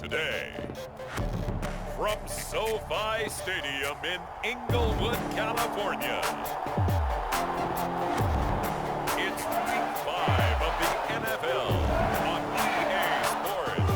Today, from SoFi Stadium in Inglewood, California, it's Week 5 of the NFL on DA Sports.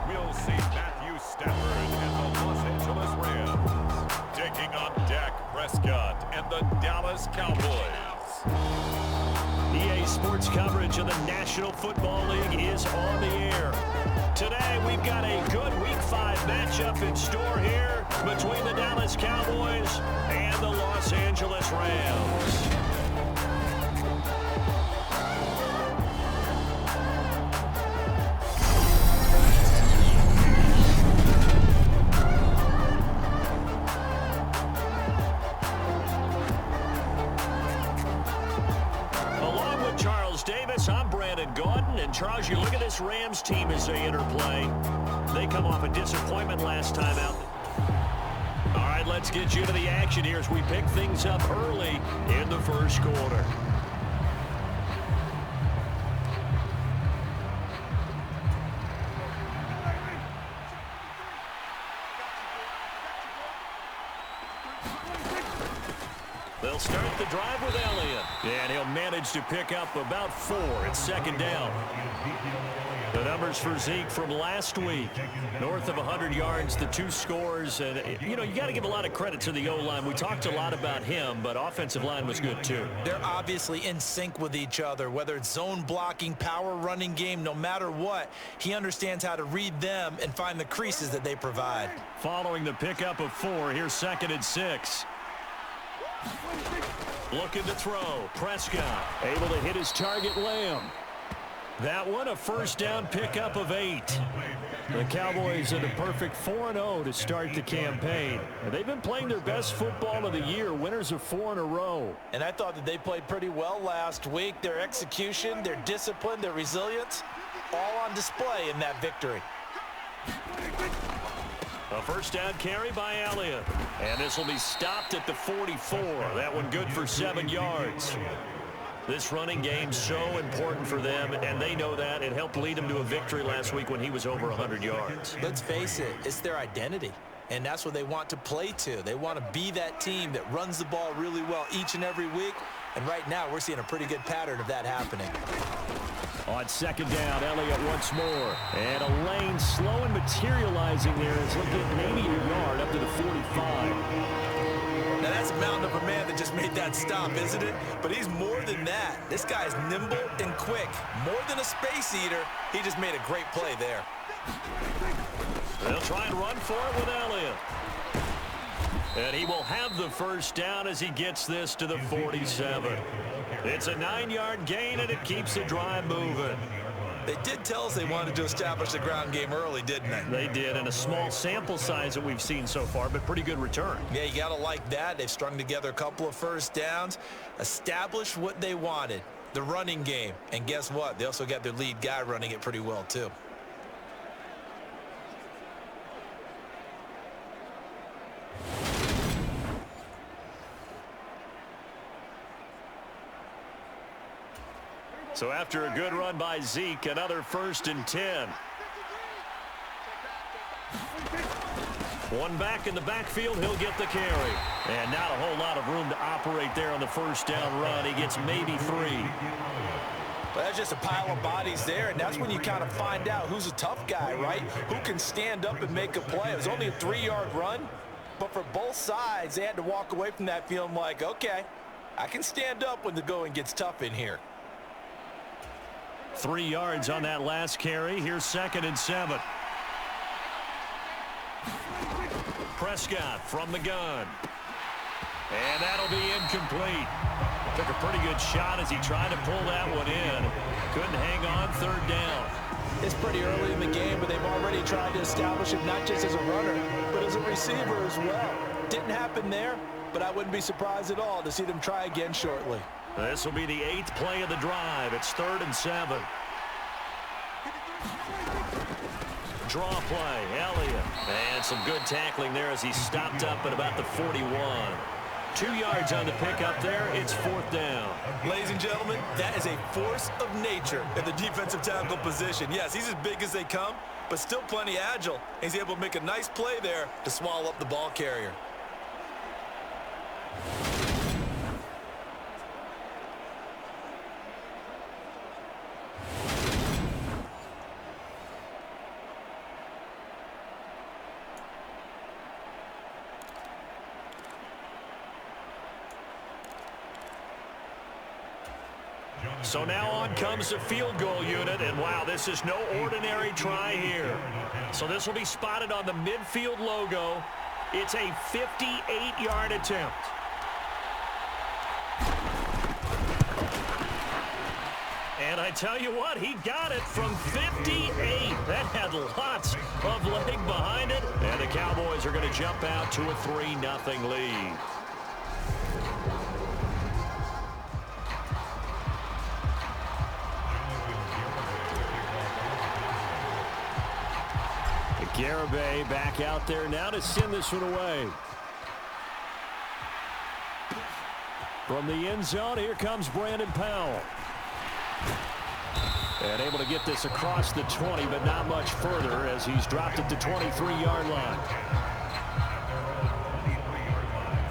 We'll see Matthew Stafford and the Los Angeles Rams taking on Dak Prescott and the Dallas Cowboys. EA Sports coverage of the National Football League is on the air. Today, we've got a good Week 5 matchup in store here between the Dallas Cowboys and the Los Angeles Rams. And Charles, you look at this Rams team as they interplay. They come off a disappointment last time out. All right, let's get you to the action here as we pick things up early in the first quarter. They'll start the drive with Elliott, and he'll manage to pick up about 4. It's second down. The numbers for Zeke from last week, north of 100 yards, the 2 scores. And, you know, you got to give a lot of credit to the O-line. We talked a lot about him, but offensive line was good too. They're obviously in sync with each other, whether it's zone blocking, power running game, no matter what. He understands how to read them and find the creases that they provide. Following the pickup of 4, here's second and 6. Looking to throw. Prescott able to hit his target, Lamb. That one a first down pickup of 8. The Cowboys in a perfect 4-0 to start the campaign. And they've been playing their best football of the year, winners of 4 in a row. And I thought that they played pretty well last week. Their execution, their discipline, their resilience, all on display in that victory. A first down carry by Elliott. And this will be stopped at the 44. That one good for 7 yards. This running game so important for them, and they know that. It helped lead them to a victory last week when he was over 100 yards. Let's face it, it's their identity. And that's what they want to play to. They want to be that team that runs the ball really well each and every week. And right now, we're seeing a pretty good pattern of that happening. On second down, Elliott once more. And a lane slow and materializing there. It's looking at maybe a yard up to the 45. Now, that's a mountain of a man that just made that stop, isn't it? But he's more than that. This guy's nimble and quick. More than a space eater, he just made a great play there. They'll try and run for it with Elliott. And he will have the first down as he gets this to the 47. It's a 9-yard gain, and it keeps the drive moving. They did tell us they wanted to establish the ground game early, didn't they? They did, and a small sample size that we've seen so far, but pretty good return. Yeah, you got to like that. They've strung together a couple of first downs, established what they wanted, the running game. And guess what? They also got their lead guy running it pretty well, too. So after a good run by Zeke, another 1st and 10. One back in the backfield, he'll get the carry. And not a whole lot of room to operate there on the first down run. He gets maybe 3. But that's just a pile of bodies there, and that's when you kind of find out who's a tough guy, right? Who can stand up and make a play. It was only a 3-yard run, but for both sides, they had to walk away from that feeling like, okay, I can stand up when the going gets tough in here. 3 yards on that last carry. Here's second and 7. Prescott from the gun. And that'll be incomplete. Took a pretty good shot as he tried to pull that one in. Couldn't hang on, 3rd down. It's pretty early in the game, but they've already tried to establish him not just as a runner, but as a receiver as well. Didn't happen there, but I wouldn't be surprised at all to see them try again shortly. This will be the 8th play of the drive. It's 3rd and 7. Draw play, Elliott. And some good tackling there as he stopped up at about the 41. 2 yards on the pickup there. It's 4th down. Ladies and gentlemen, that is a force of nature in the defensive tackle position. Yes, he's as big as they come, but still plenty agile. He's able to make a nice play there to swallow up the ball carrier. So now on comes the field goal unit, and wow, this is no ordinary try here. So this will be spotted on the midfield logo. It's a 58-yard attempt. And I tell you what, he got it from 58. That had lots of leg behind it. And the Cowboys are going to jump out to a 3-0 lead. Garibay back out there now to send this one away. From the end zone, here comes Brandon Powell. And able to get this across the 20, but not much further as he's dropped at the 23-yard line.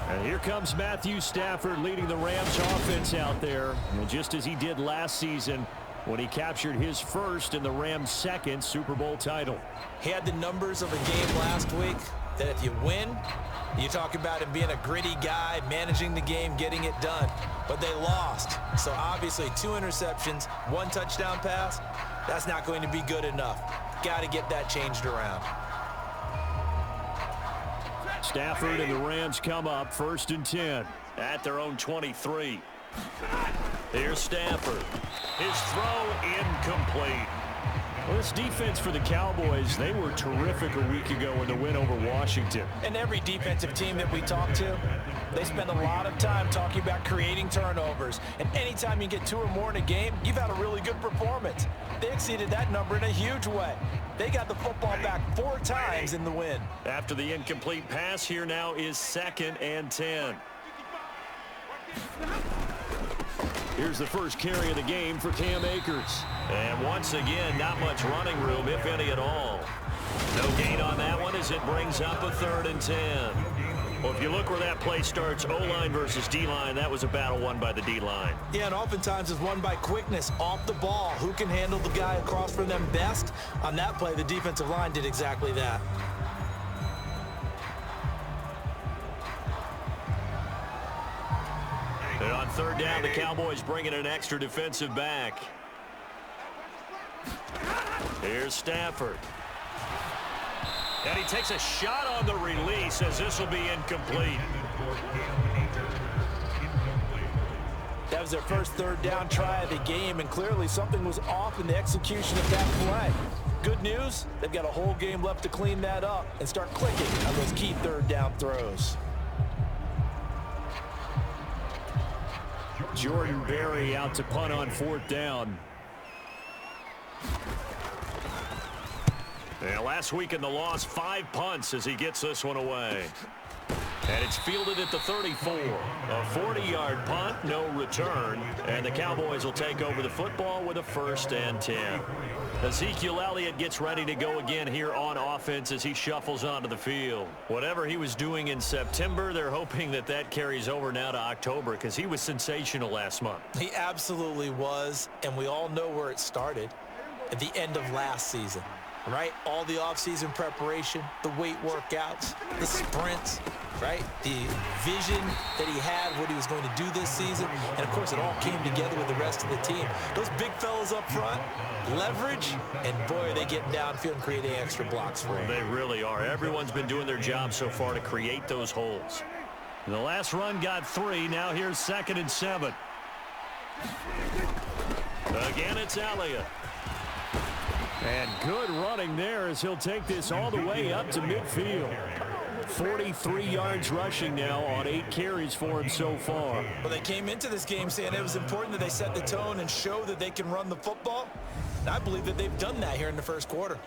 And here comes Matthew Stafford leading the Rams offense out there. And just as he did last season when he captured his first and the Rams' second Super Bowl title. He had the numbers of a game last week that if you win, you talk about him being a gritty guy, managing the game, getting it done. But they lost. So obviously 2 interceptions, 1 touchdown pass, that's not going to be good enough. Got to get that changed around. Stafford and the Rams come up 1st and 10 at their own 23. Here's Stafford. His throw incomplete. Well, this defense for the Cowboys, they were terrific a week ago in the win over Washington. And every defensive team that we talk to, they spend a lot of time talking about creating turnovers. And anytime you get 2 or more in a game, you've had a really good performance. They exceeded that number in a huge way. They got the football back 4 times in the win. After the incomplete pass, here now is 2nd and 10. Here's the first carry of the game for Cam Akers. And once again, not much running room, if any at all. No gain on that one as it brings up a 3rd and 10. Well, if you look where that play starts, O-line versus D-line, that was a battle won by the D-line. Yeah, and oftentimes it's won by quickness, off the ball. Who can handle the guy across from them best? On that play, the defensive line did exactly that. And on 3rd down, the Cowboys bring in an extra defensive back. Here's Stafford. And he takes a shot on the release as this will be incomplete. That was their first 3rd down try of the game, and clearly something was off in the execution of that play. Good news, they've got a whole game left to clean that up and start clicking on those key 3rd down throws. Jordan Berry out to punt on 4th down. And last week in the loss, 5 punts as he gets this one away. And it's fielded at the 34. A 40-yard punt, no return. And the Cowboys will take over the football with a 1st and 10. Ezekiel Elliott gets ready to go again here on offense as he shuffles onto the field. Whatever he was doing in September, they're hoping that that carries over now to October because he was sensational last month. He absolutely was, and we all know where it started at the end of last season. Right? All the offseason preparation, the weight workouts, the sprints, right? The vision that he had, what he was going to do this season. And, of course, it all came together with the rest of the team. Those big fellas up front, leverage, and, boy, are they getting downfield and creating extra blocks for him. They really are. Everyone's been doing their job so far to create those holes. And the last run got 3. Now here's 2nd and 7. Again, it's Elliott. And good running there as he'll take this all the way up to midfield. 43 yards rushing now on 8 carries for him so far. Well, they came into this game saying it was important that they set the tone and show that they can run the football. And I believe that they've done that here in the first quarter.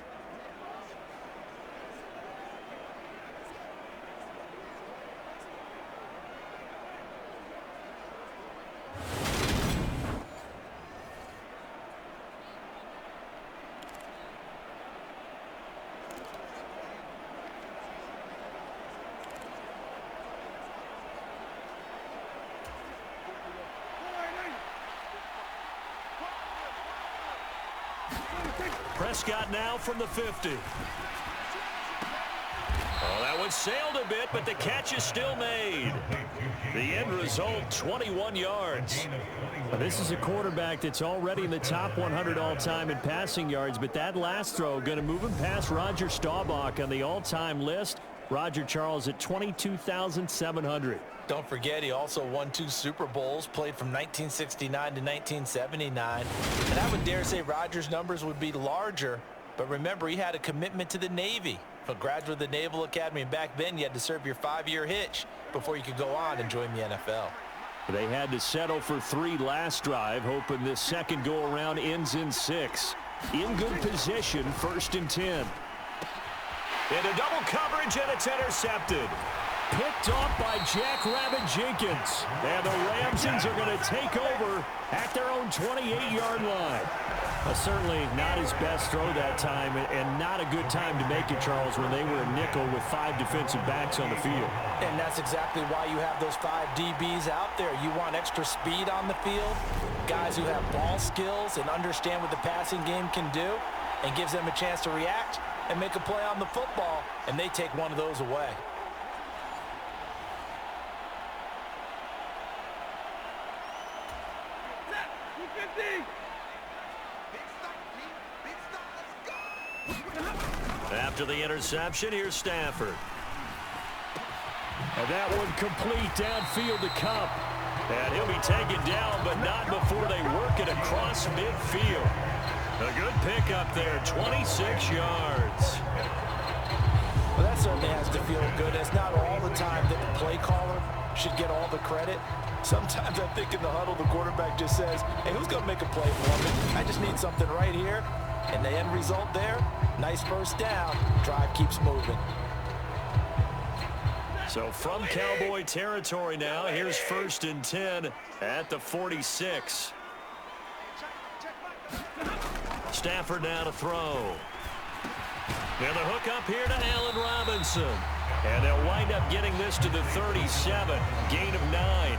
Prescott now from the 50. Oh, that one sailed a bit, but the catch is still made. The end result, 21 yards. Now, this is a quarterback that's already in the top 100 all-time in passing yards, but that last throw going to move him past Roger Staubach on the all-time list. Roger Charles at 22,700. Don't forget, he also won 2 Super Bowls, played from 1969 to 1979. And I would dare say Rodgers' numbers would be larger, but remember, he had a commitment to the Navy. A graduate of the Naval Academy, and back then you had to serve your 5-year hitch before you could go on and join the NFL. They had to settle for 3 last drive, hoping this second go-around ends in 6. In good position, 1st and 10. Into double coverage, and it's intercepted. Picked off by Jack Rabbit Jenkins. And the Ramsons are going to take over at their own 28-yard line. Certainly not his best throw that time, and not a good time to make it, Charles, when they were a nickel with 5 defensive backs on the field. And that's exactly why you have those 5 DBs out there. You want extra speed on the field, guys who have ball skills and understand what the passing game can do, and gives them a chance to react and make a play on the football, and they take one of those away. After the interception, here's Stafford. And that one complete downfield to Cup. And he'll be taken down, but not before they work it across midfield. A good pickup there, 26 yards. Well, that certainly has to feel good. It's not all the time that the play caller should get all the credit. Sometimes I think in the huddle, the quarterback just says, hey, who's going to make a play for me? I just need something right here. And the end result there, nice first down. Drive keeps moving. So from Cowboy territory now, here's 1st and 10 at the 46. Stafford now to throw. And the hook up here to Allen Robinson. And they'll wind up getting this to the 37. Gain of 9.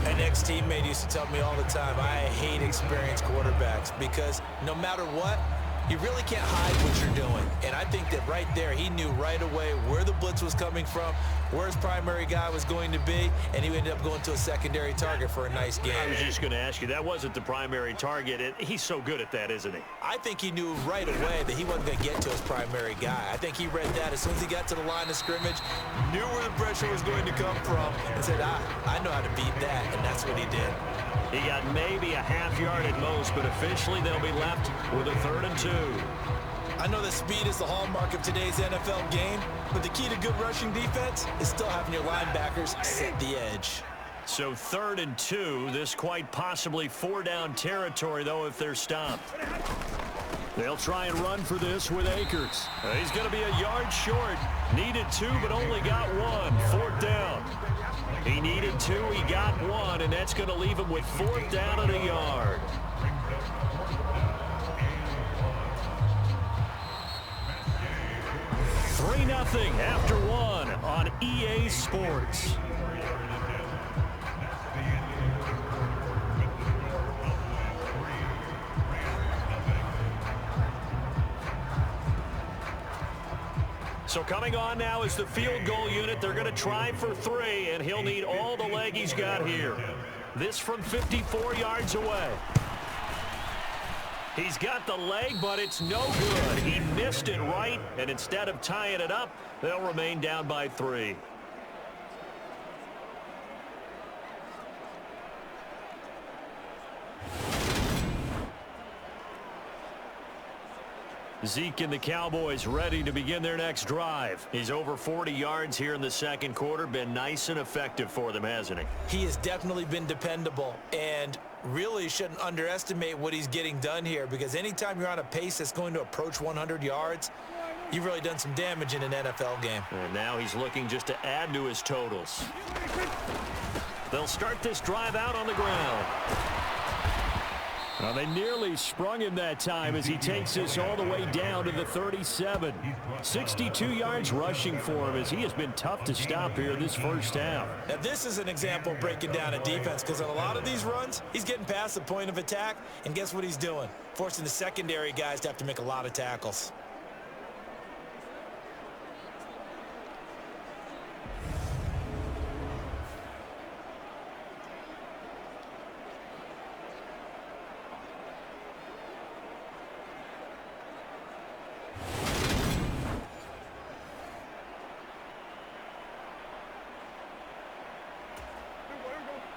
An ex-teammate used to tell me all the time, I hate experienced quarterbacks because no matter what, you really can't hide what you're doing. And I think that right there, he knew right away where the blitz was coming from, where his primary guy was going to be, and he ended up going to a secondary target for a nice game. I was just going to ask you, that wasn't the primary target. He's so good at that, isn't he? I think he knew right away that he wasn't going to get to his primary guy. I think he read that as soon as he got to the line of scrimmage, knew where the pressure was going to come from, and said, I know how to beat that, and that's what he did. He got maybe a half yard at most, but officially they'll be left with a 3rd and 2. I know that speed is the hallmark of today's NFL game, but the key to good rushing defense is still having your linebackers set the edge. So 3rd and 2, this quite possibly 4-down territory, though, if they're stopped. They'll try and run for this with Akers. He's going to be a yard short. Needed 2, but only got 1. 4th down. He needed 2, he got 1, and that's going to leave him with 4th down and a yard. Three 0 after 1 on EA Sports. So coming on now is the field goal unit. They're going to try for 3, and he'll need all the leg he's got here. This from 54 yards away. He's got the leg, but it's no good. He missed it right, and instead of tying it up, they'll remain down by 3. Zeke and the Cowboys ready to begin their next drive. He's over 40 yards here in the second quarter. Been nice and effective for them, hasn't he? He has definitely been dependable, and really shouldn't underestimate what he's getting done here, because anytime you're on a pace that's going to approach 100 yards, you've really done some damage in an NFL game. And now he's looking just to add to his totals. They'll start this drive out on the ground. Well, they nearly sprung him that time as he takes this all the way down to the 37. 62 yards rushing for him as he has been tough to stop here in this first half. Now, this is an example of breaking down a defense, because on a lot of these runs, he's getting past the point of attack, and guess what he's doing? Forcing the secondary guys to have to make a lot of tackles.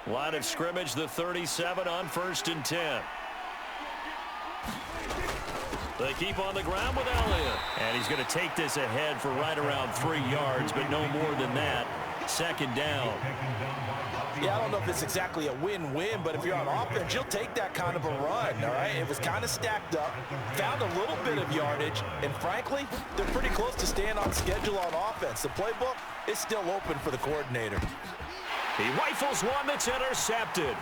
Line of scrimmage, the 37 on 1st and 10. They keep on the ground with Elliott. And he's going to take this ahead for right around 3 yards, but no more than that. 2nd down. Yeah, I don't know if it's exactly a win-win, but if you're on offense, you'll take that kind of a run, all right? It was kind of stacked up, found a little bit of yardage, and frankly, they're pretty close to staying on schedule on offense. The playbook is still open for the coordinator. He rifles one that's intercepted.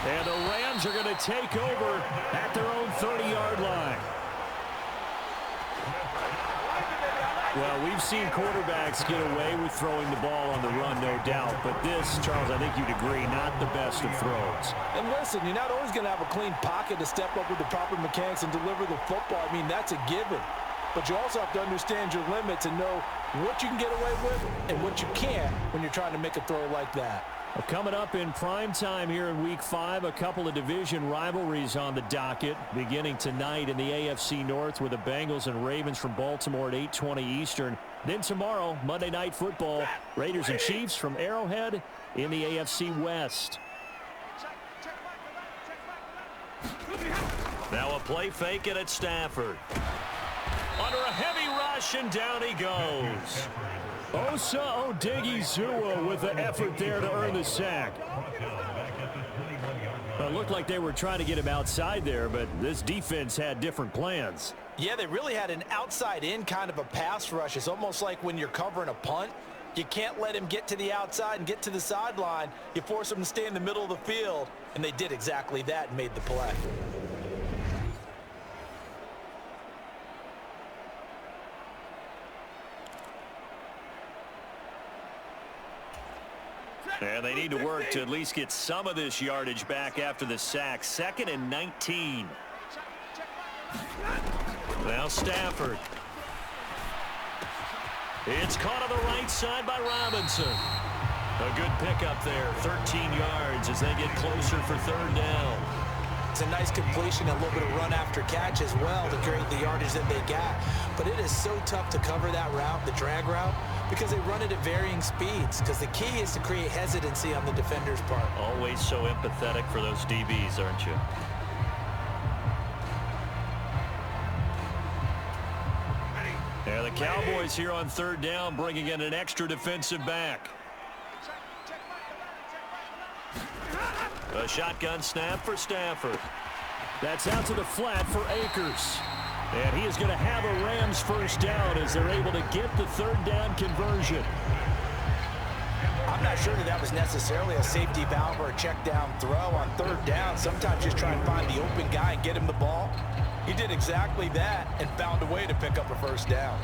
And the Rams are going to take over at their own 30-yard line. Well, we've seen quarterbacks get away with throwing the ball on the run, no doubt. But this, Charles, I think you'd agree, not the best of throws. And listen, you're not always going to have a clean pocket to step up with the proper mechanics and deliver the football. I mean, that's a given. But you also have to understand your limits and know what you can get away with and what you can't when you're trying to make a throw like that. Well, coming up in prime time here in Week 5, a couple of division rivalries on the docket, beginning tonight in the AFC North with the Bengals and Ravens from Baltimore at 8:20 Eastern. Then tomorrow, Monday Night Football, Raiders and Chiefs from Arrowhead in the AFC West. Now a play fake it at Stafford. Under a heavy rush, and down he goes. Osa Odighizuwa with the effort there to earn the sack. Well, it looked like they were trying to get him outside there, but this defense had different plans. Yeah, they really had an outside-in kind of a pass rush. It's almost like when you're covering a punt, you can't let him get to the outside and get to the sideline. You force him to stay in the middle of the field, and they did exactly that and made the play. And they need to work to at least get some of this yardage back after the sack. 2nd and 19. Now Stafford. It's caught on the right side by Robinson. A good pickup there, 13 yards as they get closer for 3rd down. It's a nice completion, a little bit of run after catch as well to create the yardage that they got. But it is so tough to cover that route, the drag route, because they run it at varying speeds, because the key is to create hesitancy on the defender's part. Always so empathetic for those DBs, aren't you? Yeah, the Cowboys here on 3rd down, bringing in an extra defensive back. A shotgun snap for Stafford. That's out to the flat for Akers. And he is going to have a Rams 1st down as they're able to get the 3rd down conversion. I'm not sure that was necessarily a safety valve or a check down throw on 3rd down. Sometimes just try and find the open guy and get him the ball. He did exactly that and found a way to pick up a 1st down.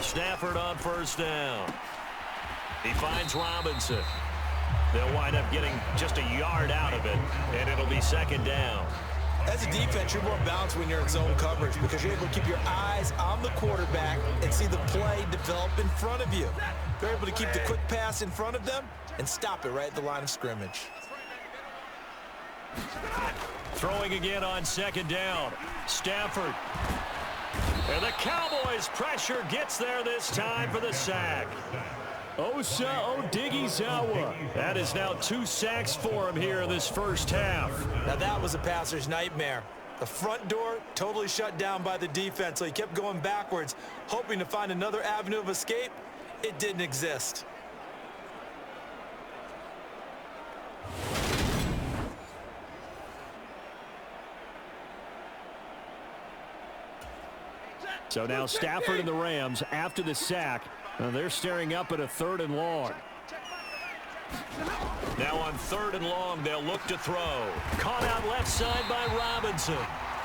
Stafford on 1st down. He finds Robinson. They'll wind up getting just a yard out of it, and it'll be 2nd down. As a defense, you're more balanced when you're in zone coverage because you're able to keep your eyes on the quarterback and see the play develop in front of you. They're able to keep the quick pass in front of them and stop it right at the line of scrimmage. Throwing again on second down. Stafford. And the Cowboys pressure gets there this time for the sack. Osa Odighizuwa. That is now 2 sacks for him here in this first half. Now that was a passer's nightmare. The front door totally shut down by the defense, so he kept going backwards, hoping to find another avenue of escape. It didn't exist. So now Stafford and the Rams, after the sack, they're staring up at a 3rd and long. Now on 3rd and long, they'll look to throw. Caught out left side by Robinson.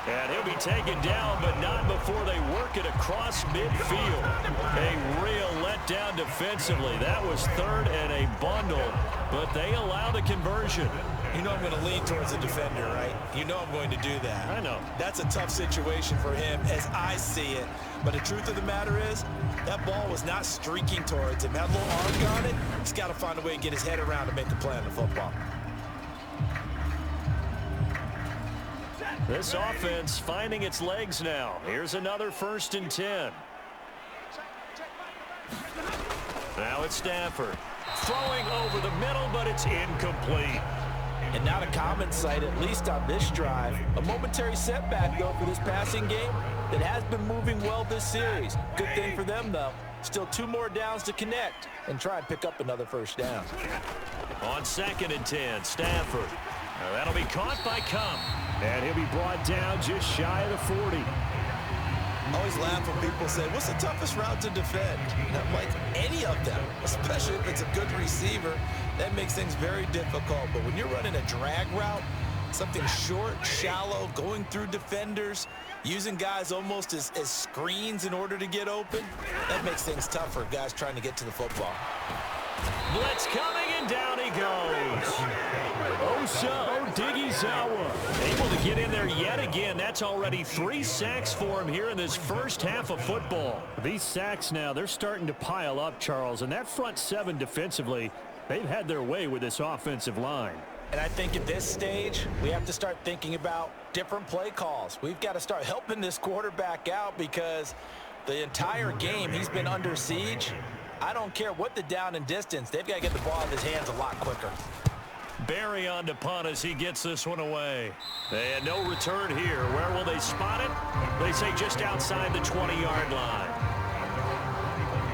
And he'll be taken down, but not before they work it across midfield. A real letdown defensively. That was 3rd and a bundle, but they allow the conversion. You know I'm going to lean towards the defender, right? You know I'm going to do that. I know. That's a tough situation for him as I see it. But the truth of the matter is, that ball was not streaking towards him. That little arc on it, he's got to find a way to get his head around to make the play on the football. This offense finding its legs now. Here's another 1st and 10. Now it's Stafford. Throwing over the middle, but it's incomplete. And not a common sight, at least on this drive. A momentary setback, though, for this passing game that has been moving well this series. Good thing for them, though. Still 2 more downs to connect and try and pick up another 1st down. On 2nd and 10, Stafford. Now that'll be caught by Kump. And he'll be brought down just shy of the 40. I always laugh when people say, what's the toughest route to defend? And I'm like, any of them, especially if it's a good receiver. That makes things very difficult. But when you're running a drag route, something short, shallow, going through defenders, using guys almost as screens in order to get open, that makes things tough for guys trying to get to the football. Blitz coming, and down he goes. Osa Odighizuwa able to get in there yet again. That's already 3 sacks for him here in this first half of football. These sacks now, they're starting to pile up, Charles. And that front 7 defensively, they've had their way with this offensive line. And I think at this stage, we have to start thinking about different play calls. We've got to start helping this quarterback out because the entire game he's been under siege. I don't care what the down and distance. They've got to get the ball in his hands a lot quicker. Barry on to punt as he gets this one away. And no return here. Where will they spot it? They say just outside the 20-yard line.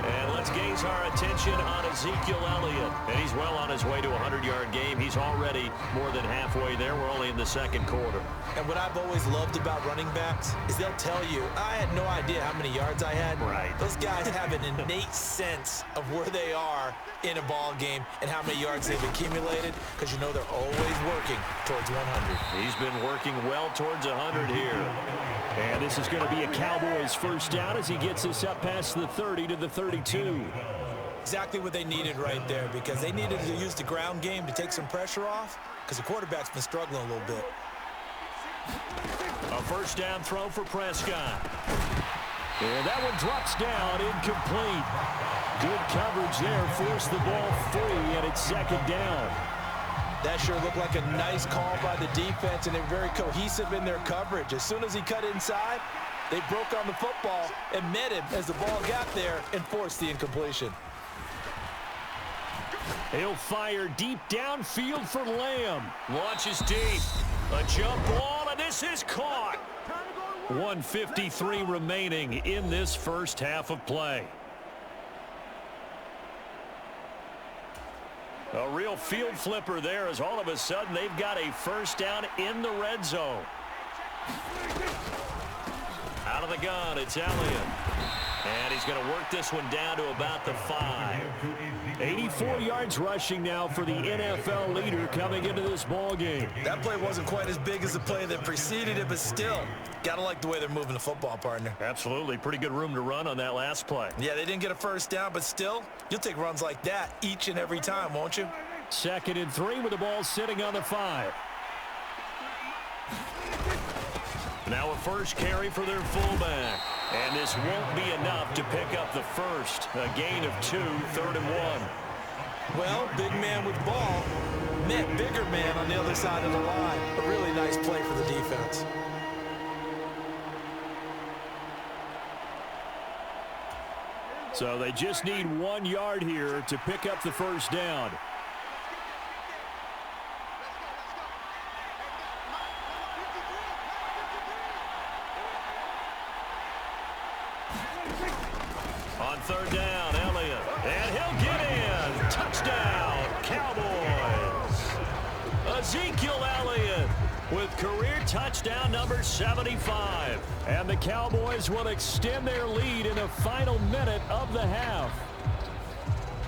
And let's gaze our attention on Ezekiel Elliott. And he's well on his way to a 100-yard game. He's already more than halfway there. We're only in the 2nd quarter. And what I've always loved about running backs is they'll tell you, I had no idea how many yards I had. Right. Those guys have an innate sense of where they are in a ball game and how many yards they've accumulated because you know they're always working towards 100. He's been working well towards 100 here. And this is going to be a Cowboys 1st down as he gets this up past the 30 to the 32. Exactly what they needed right there because they needed to use the ground game to take some pressure off because the quarterback's been struggling a little bit. A 1st down throw for Prescott. And that one drops down, incomplete. Good coverage there, forced the ball free, and it's 2nd down. That sure looked like a nice call by the defense, and they're very cohesive in their coverage. As soon as he cut inside, they broke on the football and met him as the ball got there and forced the incompletion. He'll fire deep downfield for Lamb. Launches deep. A jump ball, and this is caught. 1:53 remaining in this first half of play. A real field flipper there as all of a sudden they've got a 1st down in the red zone. Out of the gun, it's Elliott. And he's going to work this one down to about the 5. 84 yards rushing now for the NFL leader coming into this ball game. That play wasn't quite as big as the play that preceded it, but still, got to like the way they're moving the football, partner. Absolutely. Pretty good room to run on that last play. Yeah, they didn't get a 1st down, but still, you'll take runs like that each and every time, won't you? 2nd and 3 with the ball sitting on the 5. Now a first carry for their fullback. And this won't be enough to pick up the first. A gain of 2, 3rd and 1. Well, big man with ball met bigger man on the other side of the line. A really nice play for the defense. So they just need 1 yard here to pick up the first down. On 3rd down, Elliott. And he'll get in. Touchdown, Cowboys. Ezekiel Elliott with career touchdown number 75. And the Cowboys will extend their lead in the final minute of the half.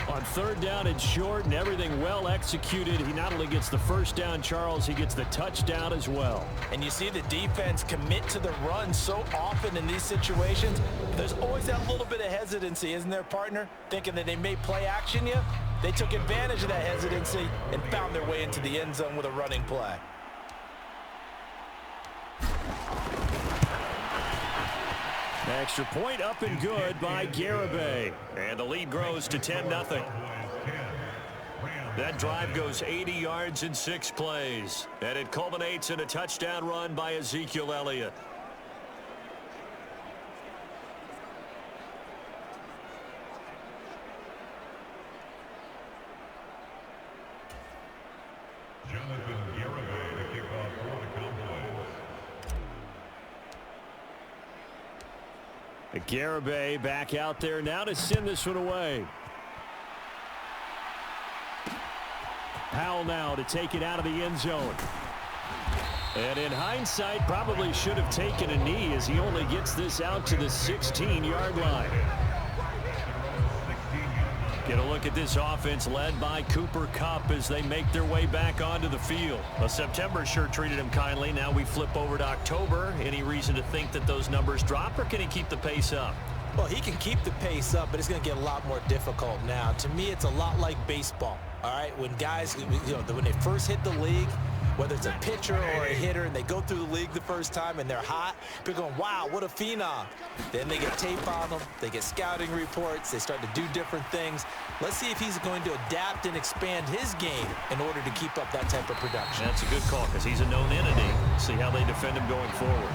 On 3rd down and short and everything well executed, he not only gets the first down, Charles, he gets the touchdown as well. And you see the defense commit to the run so often in these situations. There's always that little bit of hesitancy, isn't there, partner? Thinking that they may play action you. They took advantage of that hesitancy and found their way into the end zone with a running play. Extra point up and good by Garibay. And the lead grows to 10-0. That drive goes 80 yards in 6 plays. And it culminates in a touchdown run by Ezekiel Elliott. Garibay back out there now to send this one away. Powell now to take it out of the end zone. And in hindsight, probably should have taken a knee as he only gets this out to the 16-yard line. Get a look at this offense led by Cooper Kupp as they make their way back onto the field. Well, September sure treated him kindly. Now we flip over to October. Any reason to think that those numbers drop, or can he keep the pace up? Well, he can keep the pace up, but it's going to get a lot more difficult now. To me, it's a lot like baseball. All right, when guys, when they first hit the league, whether it's a pitcher or a hitter, and they go through the league the first time and they're hot, people going, wow, what a phenom. Then they get tape on them, they get scouting reports, they start to do different things. Let's see if he's going to adapt and expand his game in order to keep up that type of production. That's a good call because he's a known entity. See how they defend him going forward.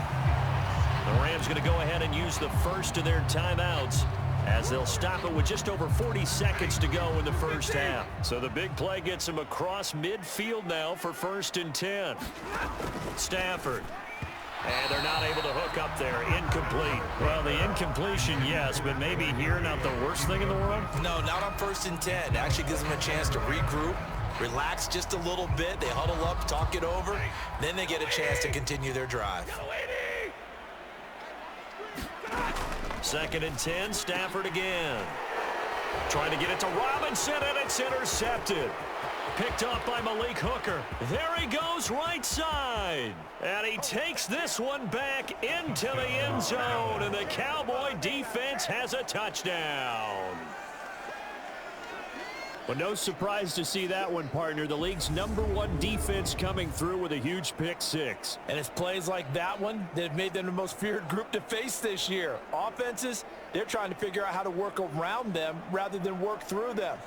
The Rams going to go ahead and use the first of their timeouts as they'll stop it with just over 40 seconds to go in the first half. So the big play gets him across midfield now for 1st and 10. Stafford. And they're not able to hook up there. Incomplete. Well, the incompletion, yes, but maybe here not the worst thing in the world? No, not on 1st and 10. It actually gives them a chance to regroup, relax just a little bit. They huddle up, talk it over. Then they get a chance to continue their drive. 2nd and 10, Stafford again. Trying to get it to Robinson, and it's intercepted. Picked off by Malik Hooker. There he goes, right side. And he takes this one back into the end zone, and the Cowboy defense has a touchdown. Well, no surprise to see that one, partner. The league's #1 defense coming through with a huge pick six. And it's plays like that one that have made them the most feared group to face this year. Offenses, they're trying to figure out how to work around them rather than work through them.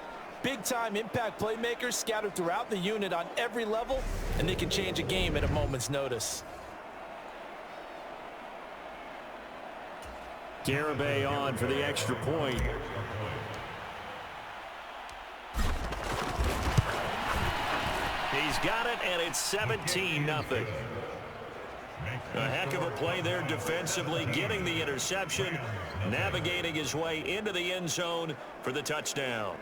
Big-time impact playmakers scattered throughout the unit on every level, and they can change a game at a moment's notice. Garibay on for the extra point. He's got it, and it's 17-0. A heck of a play there defensively, getting the interception, navigating his way into the end zone for the touchdown.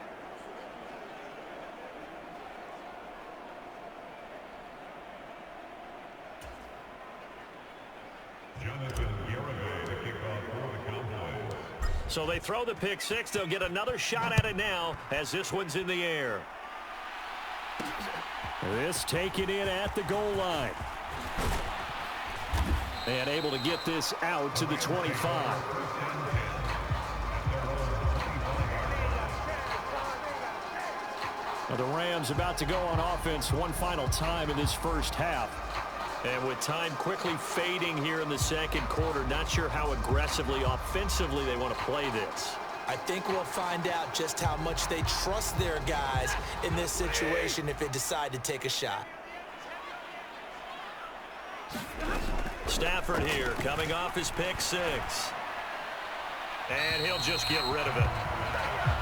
So they throw the pick six. They'll get another shot at it now as this one's in the air. This taken in at the goal line. And able to get this out to the 25. Well, the Rams about to go on offense one final time in this first half. And with time quickly fading here in the second quarter, not sure how aggressively, offensively they want to play this. I think we'll find out just how much they trust their guys in this situation if they decide to take a shot. Stafford here, coming off his pick six. And he'll just get rid of it.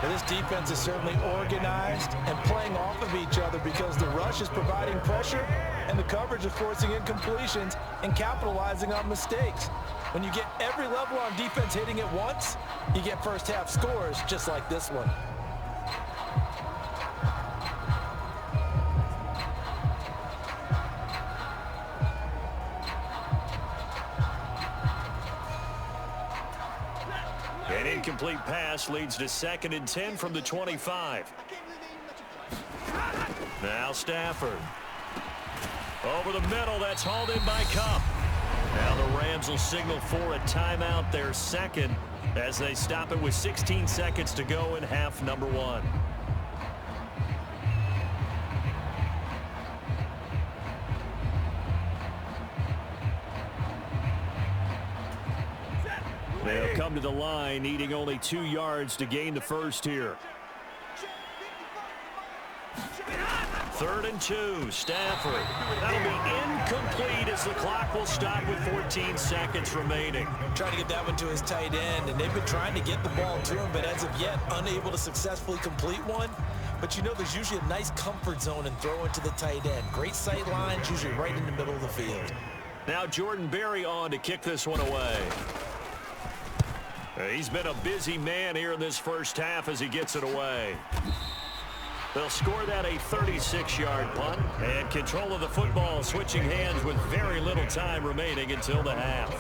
Now, this defense is certainly organized and playing off of each other because the rush is providing pressure and the coverage is forcing incompletions and capitalizing on mistakes. When you get every level on defense hitting at once, you get first half scores just like this one. An incomplete pass leads to 2nd and 10 from the 25. Now Stafford. Over the middle, that's hauled in by Cup. Now the Rams will signal for a timeout, their second, as they stop it with 16 seconds to go in half number one. They'll come to the line, needing only 2 yards to gain the first here. 3rd and 2, Stafford. That'll be incomplete as the clock will stop with 14 seconds remaining. Trying to get that one to his tight end, and they've been trying to get the ball to him, but as of yet, unable to successfully complete one. But you know there's usually a nice comfort zone in throwing to the tight end. Great sight lines, usually right in the middle of the field. Now Jordan Berry on to kick this one away. He's been a busy man here in this first half as he gets it away. They'll score that a 36-yard punt, and control of the football switching hands with very little time remaining until the half.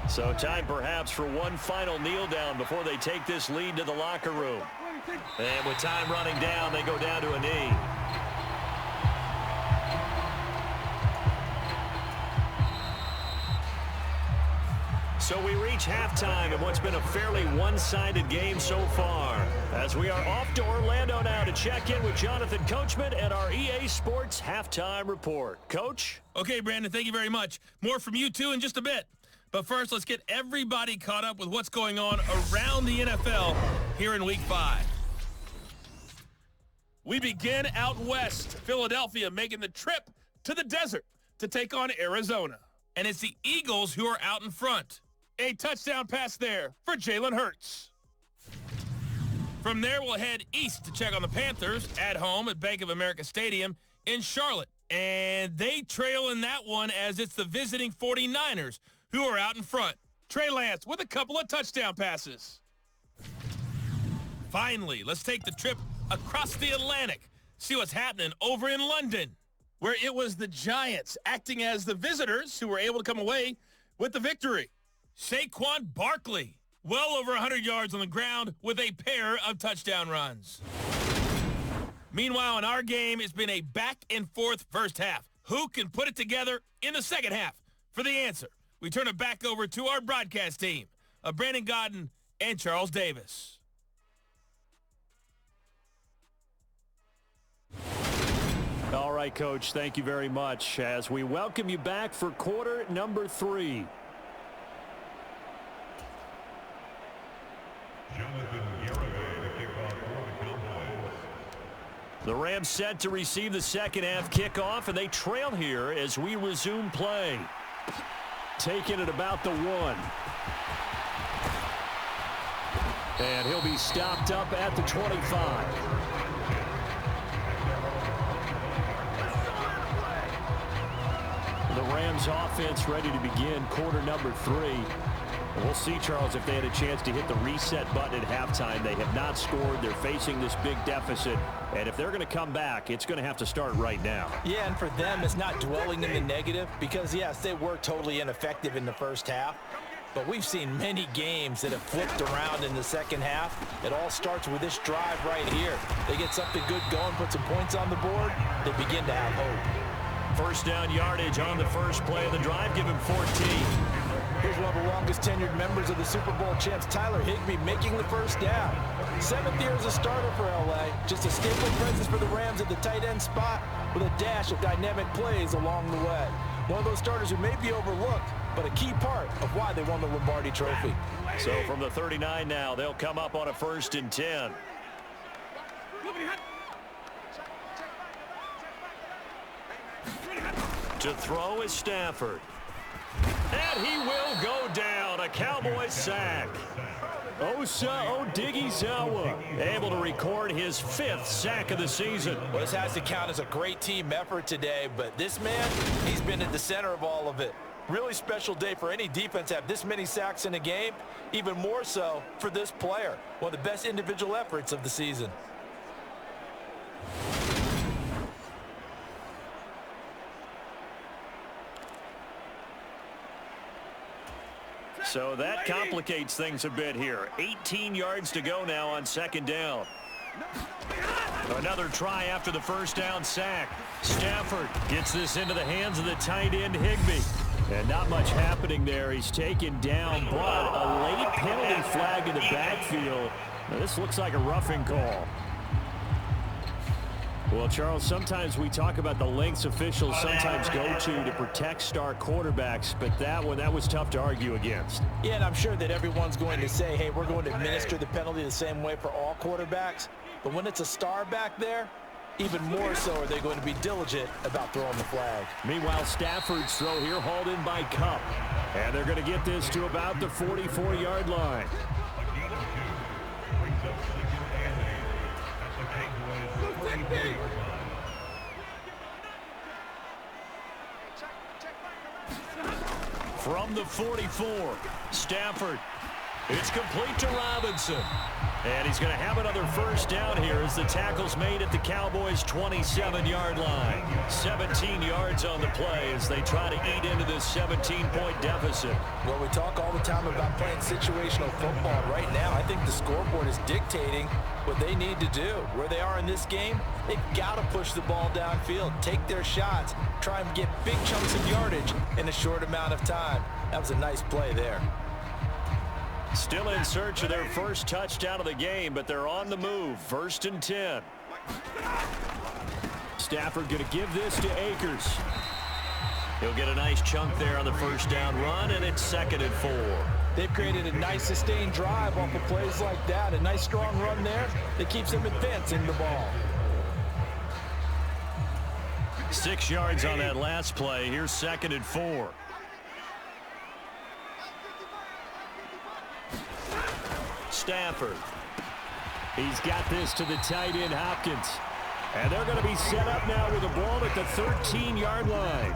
So time perhaps for one final kneel down before they take this lead to the locker room. And with time running down, they go down to a knee. So we reach halftime in what's been a fairly one-sided game so far, as we are off to Orlando now to check in with Jonathan Coachman and our EA Sports Halftime Report. Coach? Okay, Brandon, thank you very much. More from you two in just a bit. But first, let's get everybody caught up with what's going on around the NFL here in Week 5. We begin out west. Philadelphia making the trip to the desert to take on Arizona. And it's the Eagles who are out in front. A touchdown pass there for Jalen Hurts. From there, we'll head east to check on the Panthers at home at Bank of America Stadium in Charlotte. And they trail in that one as it's the visiting 49ers who are out in front. Trey Lance with a couple of touchdown passes. Finally, let's take the trip across the Atlantic. See what's happening over in London, where it was the Giants acting as the visitors who were able to come away with the victory. Saquon Barkley, well over 100 yards on the ground with a pair of touchdown runs. Meanwhile, in our game, it's been a back-and-forth first half. Who can put it together in the second half? For the answer, we turn it back over to our broadcast team of Brandon Godden and Charles Davis. All right, Coach, thank you very much as we welcome you back for quarter number 3. The Rams set to receive the second half kickoff, and they trail here as we resume play. Taking it about the 1. And he'll be stopped up at the 25. The Rams offense ready to begin quarter number 3. We'll see, Charles, if they had a chance to hit the reset button at halftime. They have not scored. They're facing this big deficit. And if they're going to come back, it's going to have to start right now. Yeah, and for them, it's not dwelling in the negative because, yes, they were totally ineffective in the first half. But we've seen many games that have flipped around in the second half. It all starts with this drive right here. They get something good going, put some points on the board, they begin to have hope. First down yardage on the first play of the drive. Give him 14. Here's one of the longest tenured members of the Super Bowl champs, Tyler Higbee, making the first down. 7th year as a starter for LA. Just a staple presence for the Rams at the tight end spot with a dash of dynamic plays along the way. One of those starters who may be overlooked, but a key part of why they won the Lombardi Trophy. So from the 39 now, they'll come up on a 1st and 10. To throw is Stafford. And he will go down. A Cowboys sack. Osa Odighizuwa able to record his 5th sack of the season. Well, this has to count as a great team effort today, but this man, he's been at the center of all of it. Really special day for any defense to have this many sacks in a game, even more so for this player. One of the best individual efforts of the season. So that complicates things a bit here. 18 yards to go now on 2nd down. Another try after the 1st down sack. Stafford gets this into the hands of the tight end Higbee. And not much happening there. He's taken down, but a late penalty flag in the backfield. Now, this looks like a roughing call. Well, Charles, sometimes we talk about the lengths officials sometimes go to protect star quarterbacks, but that was tough to argue against. Yeah, and I'm sure that everyone's going to say, hey, we're going to administer the penalty the same way for all quarterbacks. But when it's a star back there, even more so are they going to be diligent about throwing the flag. Meanwhile, Stafford's throw here hauled in by Kupp. And they're going to get this to about the 44-yard line. From the 44, Stafford. It's complete to Robinson. And he's going to have another 1st down here as the tackle's made at the Cowboys' 27-yard line. 17 yards on the play as they try to eat into this 17-point deficit. Well, we talk all the time about playing situational football. Right now, I think the scoreboard is dictating what they need to do. Where they are in this game, they've got to push the ball downfield, take their shots, try and get big chunks of yardage in a short amount of time. That was a nice play there. Still in search of their 1st touchdown of the game, but they're on the move. 1st and 10. Stafford going to give this to Akers. He'll get a nice chunk there on the 1st down run, and it's 2nd and 4. They've created a nice sustained drive off of plays like that. A nice strong run there that keeps them advancing the ball. 6 yards on that last play. Here's 2nd and 4. Stafford. He's got this to the tight end Hopkins. And they're going to be set up now with the ball at the 13-yard line.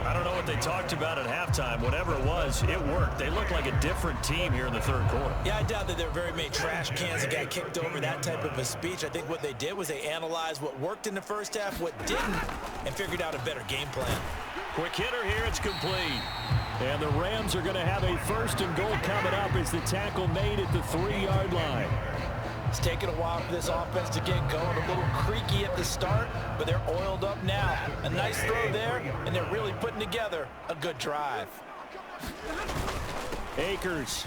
I don't know what they talked about at halftime. Whatever it was, it worked. They look like a different team here in the 3rd quarter. Yeah, I doubt that there were very many trash cans that got kicked over, that type of a speech. I think what they did was they analyzed what worked in the 1st half, what didn't, and figured out a better game plan. Quick hitter here, it's complete. And the Rams are going to have a 1st and goal coming up as the tackle made at the 3-yard line. It's taken a while for this offense to get going. A little creaky at the start, but they're oiled up now. A nice throw there, and they're really putting together a good drive. Akers.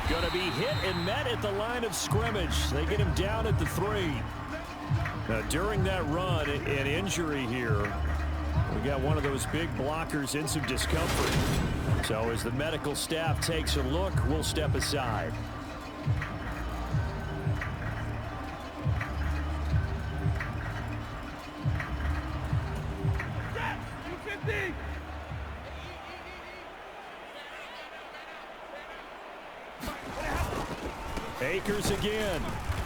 Going to be hit and met at the line of scrimmage. They get him down at the 3. Now, during that run, an injury here. We got one of those big blockers in some discomfort. So as the medical staff takes a look, we'll step aside. Akers again,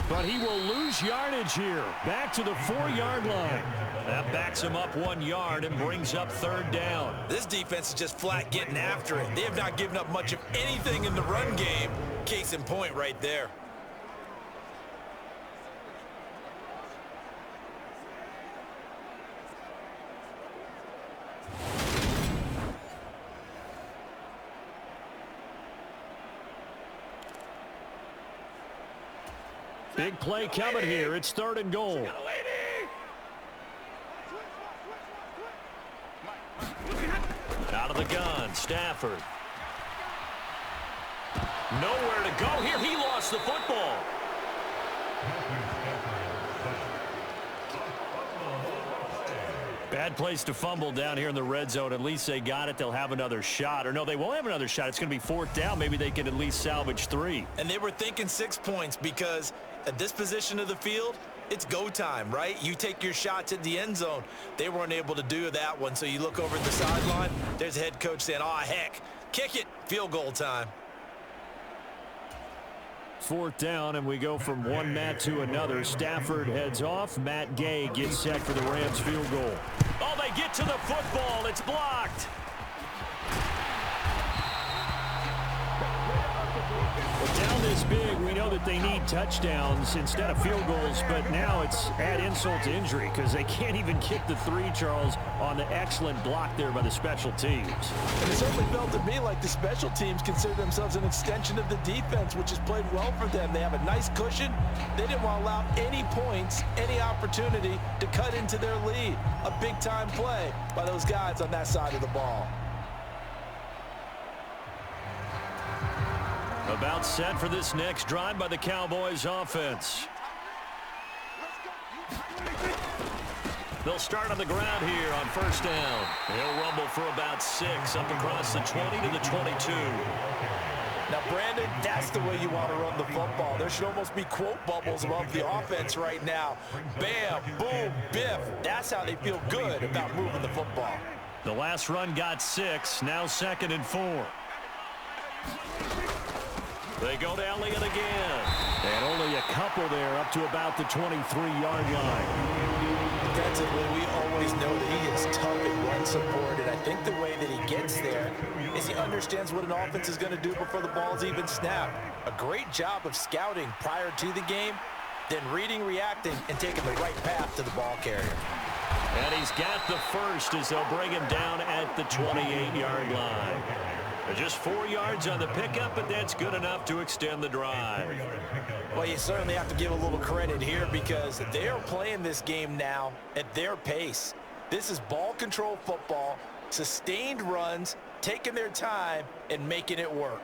but he will lose yardage here. Back to the 4-yard line. That backs him up 1 yard and brings up 3rd down. This defense is just flat getting after it. They have not given up much of anything in the run game. Case in point right there. Big play coming here. It's 3rd and goal. Out of the gun. Stafford. Nowhere to go here. He lost the football. Bad place to fumble down here in the red zone. At least they got it. They'll have another shot. Or no, they won't have another shot. It's going to be fourth down. Maybe they can at least salvage 3. And they were thinking 6 points because at this position of the field, it's go time, right? You take your shots at the end zone. They weren't able to do that one. So you look over at the sideline. There's the head coach saying, oh, heck, kick it. Field goal time. Fourth down, and we go from one Matt to another. Stafford heads off. Matt Gay gets set for the Rams field goal. Oh, they get to the football. It's blocked. Well, down this big, we know that they need touchdowns instead of field goals, but now it's add insult to injury because they can't even kick the 3, Charles, on the excellent block there by the special teams. And it certainly felt to me like the special teams consider themselves an extension of the defense, which has played well for them. They have a nice cushion. They didn't want to allow any points, any opportunity to cut into their lead. A big-time play by those guys on that side of the ball. About set for this next drive by the Cowboys offense. They'll start on the ground here on first down. He'll rumble for about 6 up across the 20 to the 22. Now, Brandon, that's the way you want to run the football. There should almost be quote bubbles above the offense right now. Bam, boom, biff. That's how they feel good about moving the football. The last run got 6, now 2nd and 4. They go to Elliott again. And only a couple there up to about the 23-yard line. Defensively, we always know that he is tough and run support, and I think the way that he gets there is he understands what an offense is going to do before the ball's even snapped. A great job of scouting prior to the game, then reading, reacting, and taking the right path to the ball carrier. And he's got the first as they'll bring him down at the 28-yard line. Just 4 yards on the pickup, but that's good enough to extend the drive. Well, you certainly have to give a little credit here because they are playing this game now at their pace. This is ball control football, sustained runs, taking their time, and making it work.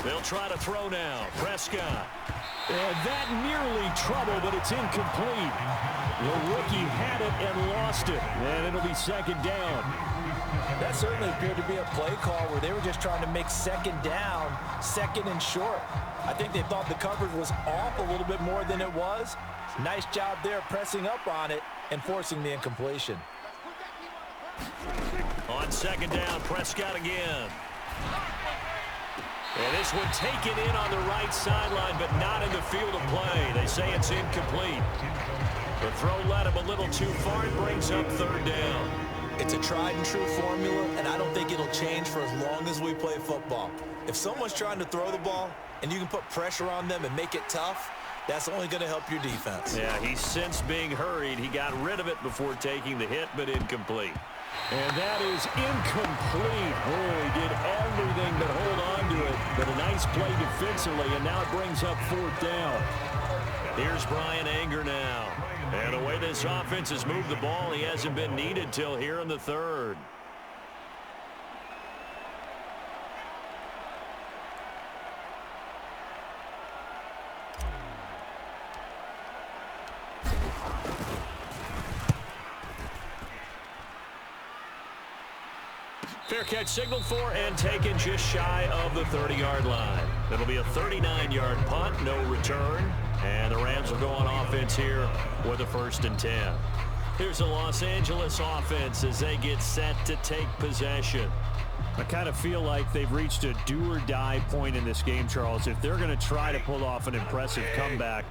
They'll try to throw now. Prescott. And that nearly trouble, but it's incomplete. The rookie had it and lost it. And it'll be 2nd down. That certainly appeared to be a play call where they were just trying to make 2nd down, 2nd and short. I think they thought the coverage was off a little bit more than it was. Nice job there pressing up on it and forcing the incompletion. On 2nd down, Prescott again. And this one taken in on the right sideline, but not in the field of play. They say it's incomplete. The throw led him a little too far and brings up 3rd down. It's a tried-and-true formula, and I don't think it'll change for as long as we play football. If someone's trying to throw the ball and you can put pressure on them and make it tough, that's only going to help your defense. Yeah, he's since being hurried. He got rid of it before taking the hit, but incomplete. And that is incomplete. Oh, he did everything but hold on to it. But a nice play defensively, and now it brings up 4th down. Here's Brian Anger now. And the way this offense has moved the ball, he hasn't been needed till here in the 3rd. Fair catch signaled for and taken just shy of the 30-yard line. It'll be a 39-yard punt, no return. And the Rams will go on offense here with a 1st and 10. Here's the Los Angeles offense as they get set to take possession. I kind of feel like they've reached a do-or-die point in this game, Charles. If they're going to try to pull off an impressive comeback,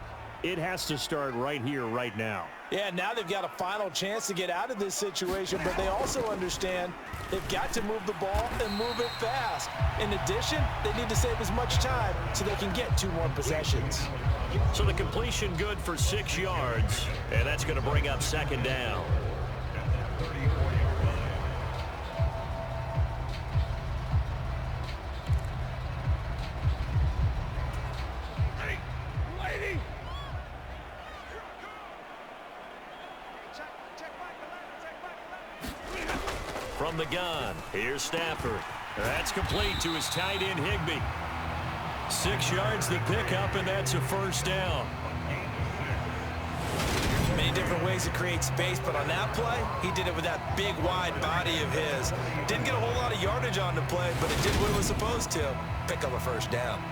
it has to start right here, right now. Yeah, now they've got a final chance to get out of this situation, but they also understand they've got to move the ball and move it fast. In addition, they need to save as much time so they can get 2 more possessions. So the completion good for 6 yards, and that's going to bring up 2nd down. From the gun, here's Stafford. That's complete to his tight end, Higbee. 6 yards to pick up, and that's a first down. Many different ways to create space, but on that play, he did it with that big, wide body of his. Didn't get a whole lot of yardage on the play, but it did what it was supposed to. Pick up a first down.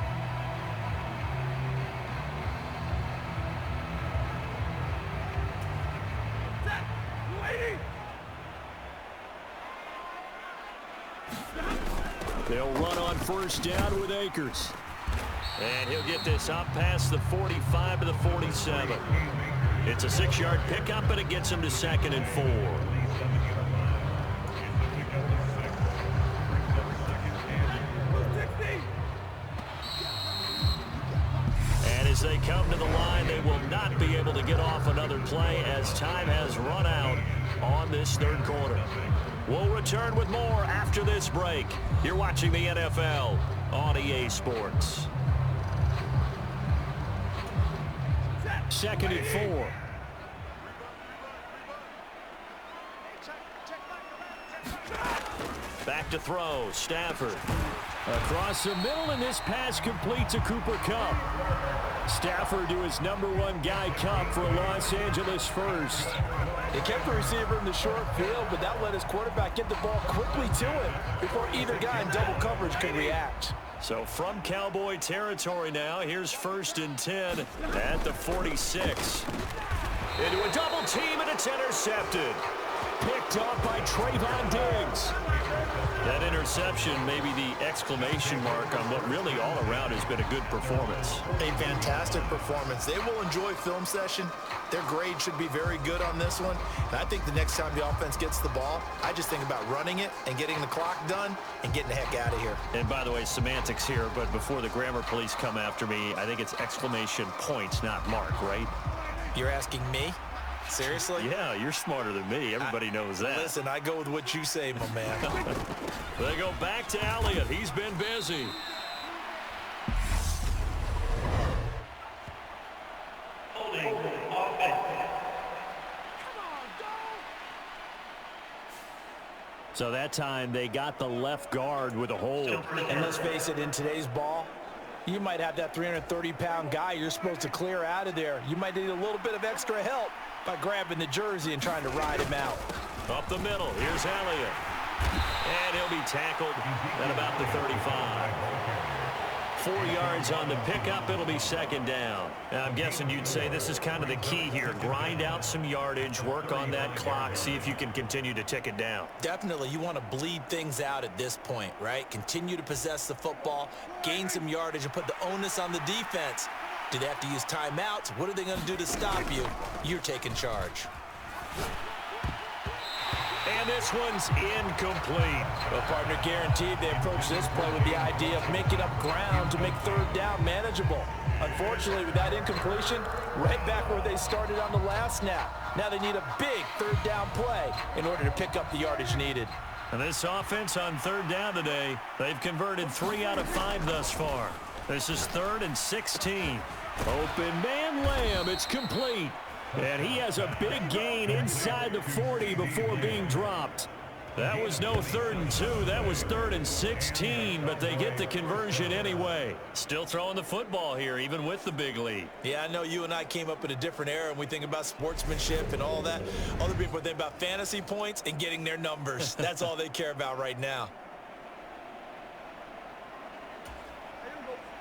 They'll run on first down with Akers. And he'll get this up past the 45 to the 47. It's a 6-yard pickup, and it gets him to 2nd and 4. And as they come to the line, they will not be able to get off another play as time has run out on this third quarter. We'll return with more after this break. You're watching the NFL on EA Sports. 2nd and 4. Back to throw, Stafford. Across the middle, and this pass complete to Cooper Kupp. Stafford to his #1 guy, Kupp, for Los Angeles first. He kept the receiver in the short field, but that let his quarterback get the ball quickly to him before either guy in double coverage could react. So from Cowboy territory now, here's 1st and 10 at the 46. Into a double team, and it's intercepted. Picked off by Trayvon Diggs. That interception may be the exclamation mark on what really all around has been a good performance. A fantastic performance. They will enjoy film session. Their grade should be very good on this one. And I think the next time the offense gets the ball, I just think about running it and getting the clock done and getting the heck out of here. And by the way, semantics here, but before the grammar police come after me, I think it's exclamation points, not mark, right? You're asking me? Seriously? Yeah, you're smarter than me. Everybody knows that. Listen, I go with what you say, my man. They go back to Elliott. He's been busy. So that time they got the left guard with a hold. And let's face it, in today's ball, you might have that 330-pound guy you're supposed to clear out of there. You might need a little bit of extra help by grabbing the jersey and trying to ride him out. Up the middle, here's Elliott. And he'll be tackled at about the 35. 4 yards on the pickup, it'll be 2nd down. Now, I'm guessing you'd say this is kind of the key here. Grind out some yardage, work on that clock, see if you can continue to tick it down. Definitely, you want to bleed things out at this point, right? Continue to possess the football, gain some yardage, and put the onus on the defense. Do they have to use timeouts? What are they going to do to stop you? You're taking charge. And this one's incomplete. Well, partner, guaranteed they approach this play with the idea of making up ground to make 3rd down manageable. Unfortunately, with that incompletion, right back where they started on the last snap. Now they need a big 3rd down play in order to pick up the yardage needed. And this offense on 3rd down today, they've converted 3 out of 5 thus far. This is 3rd and 16. Open man Lamb, it's complete. And he has a big gain inside the 40 before being dropped. That was no 3rd and 2. That was 3rd and 16, but they get the conversion anyway. Still throwing the football here, even with the big lead. Yeah, I know you and I came up in a different era, and we think about sportsmanship and all that. Other people think about fantasy points and getting their numbers. That's all they care about right now.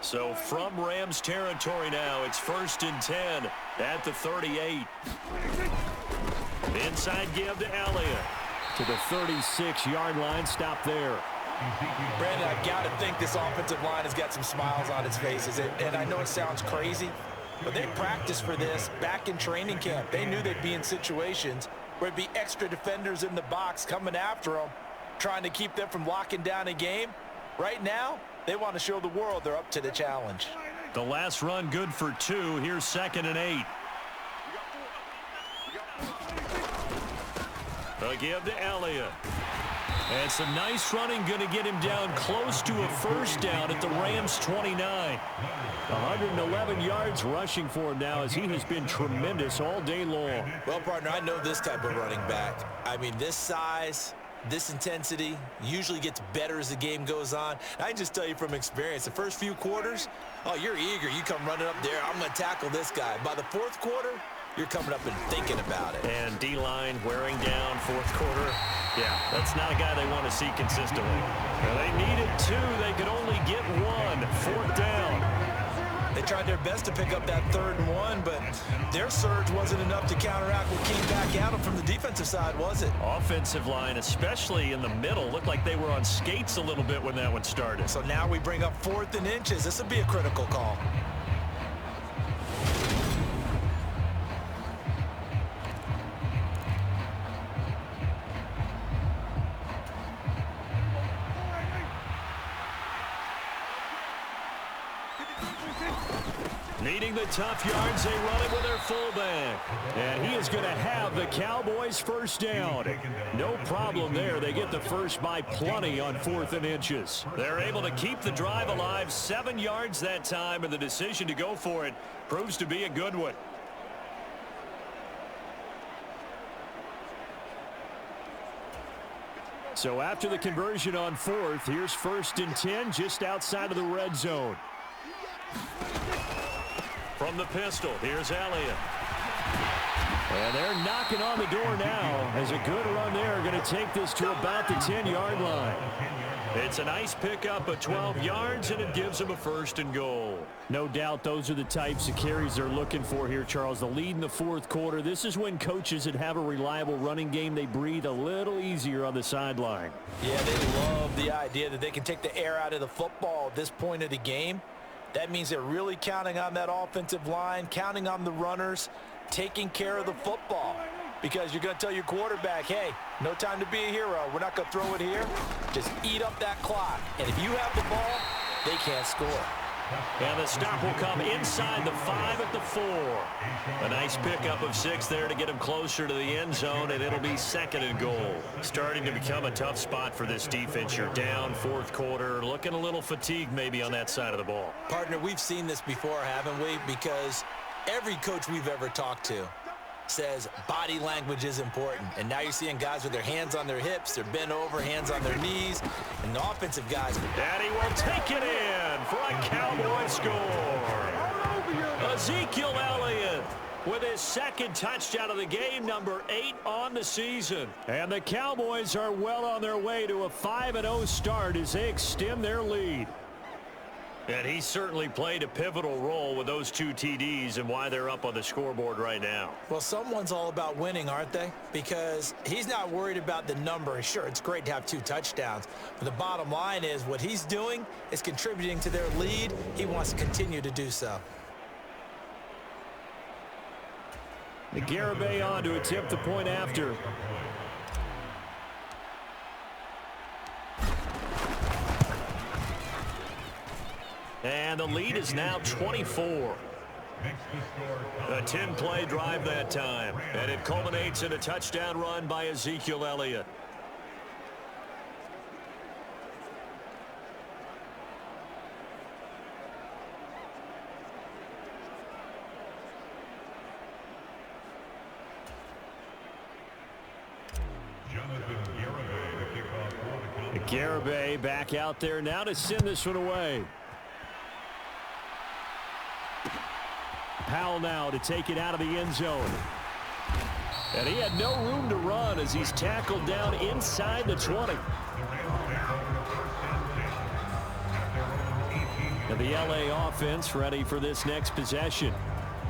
So from Rams territory now, it's 1st and 10 at the 38. Inside give to Elliott. To the 36-yard line, stop there. Brandon, I got to think this offensive line has got some smiles on its faces. And I know it sounds crazy, but they practiced for this back in training camp. They knew they'd be in situations where it'd be extra defenders in the box coming after them, trying to keep them from locking down a game. Right now, they want to show the world they're up to the challenge. The last run good for 2. Here's 2nd and 8. A give to Elliott. And some nice running, going to get him down close to a 1st down at the Rams 29. 111 yards rushing for him now, as he has been tremendous all day long. Well, partner, I know this type of running back. I mean, this size, this intensity usually gets better as the game goes on. I can just tell you from experience, the first few quarters, oh, you're eager. You come running up there, I'm going to tackle this guy. By the fourth quarter, you're coming up and thinking about it. And D-line wearing down fourth quarter. Yeah, that's not a guy they want to see consistently. Well, they needed 2. They could only get 1. Fourth down. They tried their best to pick up that 3rd and 1, but their surge wasn't enough to counteract what came back at them from the defensive side, was it? Offensive line, especially in the middle, looked like they were on skates a little bit when that one started. So now we bring up 4th and inches. This would be a critical call. Needing the tough yards, they run it with their fullback. And he is going to have the Cowboys first down. No problem there. They get the first by plenty on 4th and inches. They're able to keep the drive alive, 7 yards that time, and the decision to go for it proves to be a good one. So after the conversion on 4th, here's 1st and 10 just outside of the red zone. From the pistol, here's Elliott. And they're knocking on the door now as a good run there. Going to take this to about the 10-yard line. It's a nice pickup of 12 yards, and it gives them a 1st and goal. No doubt those are the types of carries they're looking for here, Charles. The lead in the fourth quarter. This is when coaches that have a reliable running game, they breathe a little easier on the sideline. Yeah, they love the idea that they can take the air out of the football at this point of the game. That means they're really counting on that offensive line, counting on the runners, taking care of the football. Because you're going to tell your quarterback, hey, no time to be a hero. We're not going to throw it here. Just eat up that clock. And if you have the ball, they can't score. And the stop will come inside the 5 at the 4. A nice pickup of 6 there to get him closer to the end zone, and it'll be 2nd and goal. Starting to become a tough spot for this defense. You're down fourth quarter, looking a little fatigued maybe on that side of the ball. Partner, we've seen this before, haven't we? Because every coach we've ever talked to says body language is important. And now you're seeing guys with their hands on their hips, they're bent over, hands on their knees, and the offensive guys. And he will take it in for a Cowboy score. Ezekiel Elliott with his 2nd touchdown of the game, number 8 on the season. And the Cowboys are well on their way to a 5-0 start as they extend their lead. And he certainly played a pivotal role with those 2 TDs and why they're up on the scoreboard right now. Well, someone's all about winning, aren't they? Because he's not worried about the number. Sure, it's great to have 2 touchdowns. But the bottom line is what he's doing is contributing to their lead. He wants to continue to do so. The Garibay on to attempt the point after. And the lead is now 24. A 10-play drive that time. And it culminates in a touchdown run by Ezekiel Elliott. Garibay back out there now to send this one away. Powell now to take it out of the end zone. And he had no room to run as he's tackled down inside the 20. And the LA offense ready for this next possession.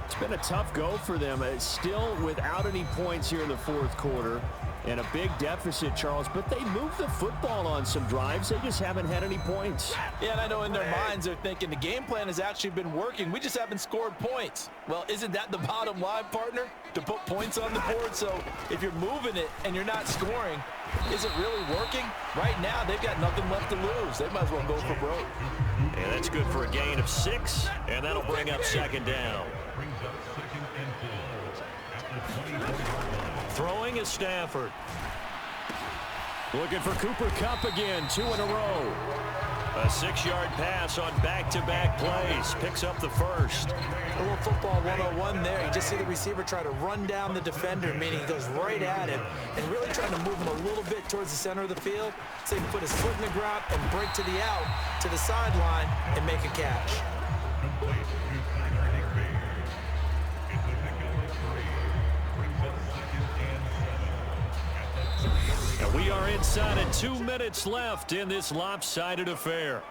It's been a tough go for them. It's still without any points here in the fourth quarter. And a big deficit, Charles, but they moved the football on some drives. They just haven't had any points. Yeah, and I know in their minds they're thinking the game plan has actually been working. We just haven't scored points. Well, isn't that the bottom line, partner? To put points on the board. So if you're moving it and you're not scoring, is it really working? Right now, they've got nothing left to lose. They might as well go for broke. And that's good for a gain of 6, and that'll bring up 2nd down. Throwing is Stafford. Looking for Cooper Kupp again, 2 in a row. A 6-yard pass on back-to-back plays. Picks up the first. A little football 101 there. You just see the receiver try to run down the defender, meaning he goes right at him and really trying to move him a little bit towards the center of the field so he can put his foot in the ground and break to the out, to the sideline, and make a catch. And we are inside of 2 minutes left in this lopsided affair.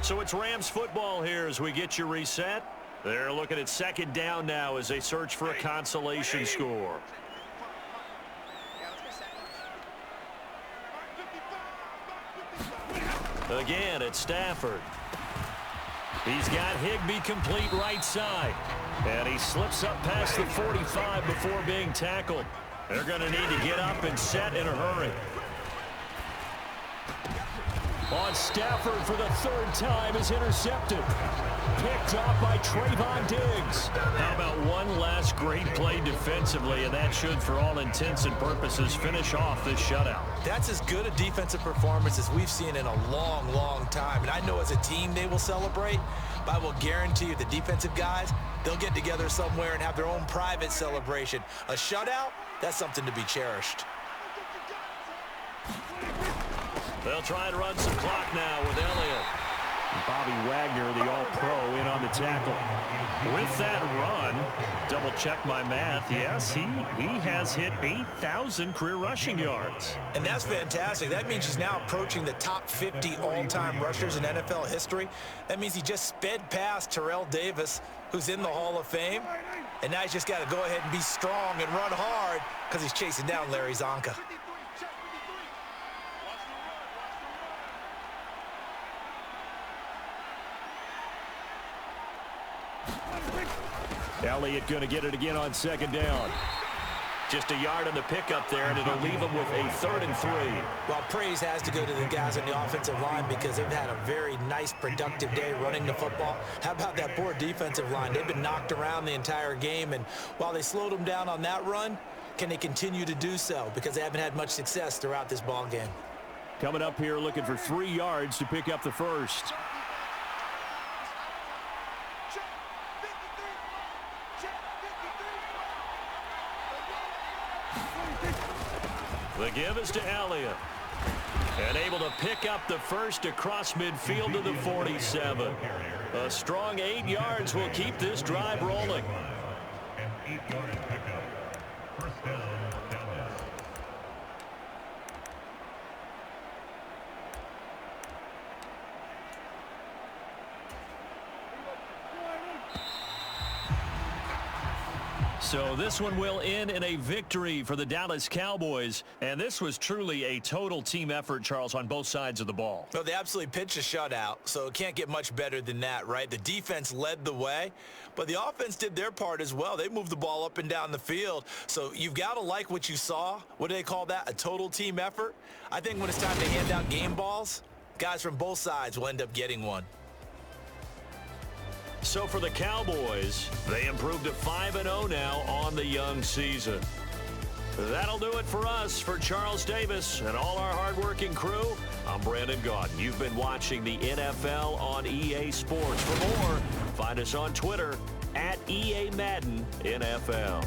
So it's Rams football here as we get you reset. They're looking at second down now as they search for a consolation score. Again, it's Stafford. He's got Higbee complete right side. And he slips up past the 45 before being tackled. They're going to need to get up and set in a hurry. On Stafford for the third time is intercepted. Picked off by Trayvon Diggs. How about one last great play defensively, and that should, for all intents and purposes, finish off this shutout. That's as good a defensive performance as we've seen in a long, long time. And I know as a team they will celebrate, but I will guarantee you the defensive guys, they'll get together somewhere and have their own private celebration. A shutout, that's something to be cherished. They'll try and run some clock now with Elliott. Bobby Wagner, the all-pro, in on the tackle. With that run, double-check my math, yes, he has hit 8,000 career rushing yards. And that's fantastic. That means he's now approaching the top 50 all-time rushers in NFL history. That means he just sped past Terrell Davis, who's in the Hall of Fame. And now he's just got to go ahead and be strong and run hard because he's chasing down Larry Zonka. Elliott going to get it again on second down. Just a yard on the pickup there, and it'll leave him with a 3rd and 3. Well, praise has to go to the guys on the offensive line because they've had a very nice, productive day running the football. How about that poor defensive line? They've been knocked around the entire game, and while they slowed them down on that run, can they continue to do so? Because they haven't had much success throughout this ball game. Coming up here looking for 3 yards to pick up the first. The give is to Elliott. And able to pick up the first across midfield to the 47. A strong 8 yards will keep this drive rolling. So this one will end in a victory for the Dallas Cowboys. And this was truly a total team effort, Charles, on both sides of the ball. Well, they absolutely pitched a shutout, so it can't get much better than that, right? The defense led the way, but the offense did their part as well. They moved the ball up and down the field. So you've got to like what you saw. What do they call that? A total team effort? I think when it's time to hand out game balls, guys from both sides will end up getting one. So for the Cowboys, they improved to 5-0 now on the young season. That'll do it for us. For Charles Davis and all our hardworking crew, I'm Brandon Gaudin. You've been watching the NFL on EA Sports. For more, find us on Twitter at EA Madden NFL.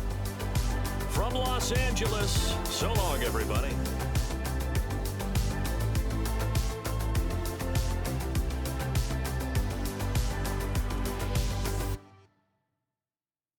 From Los Angeles, so long, everybody.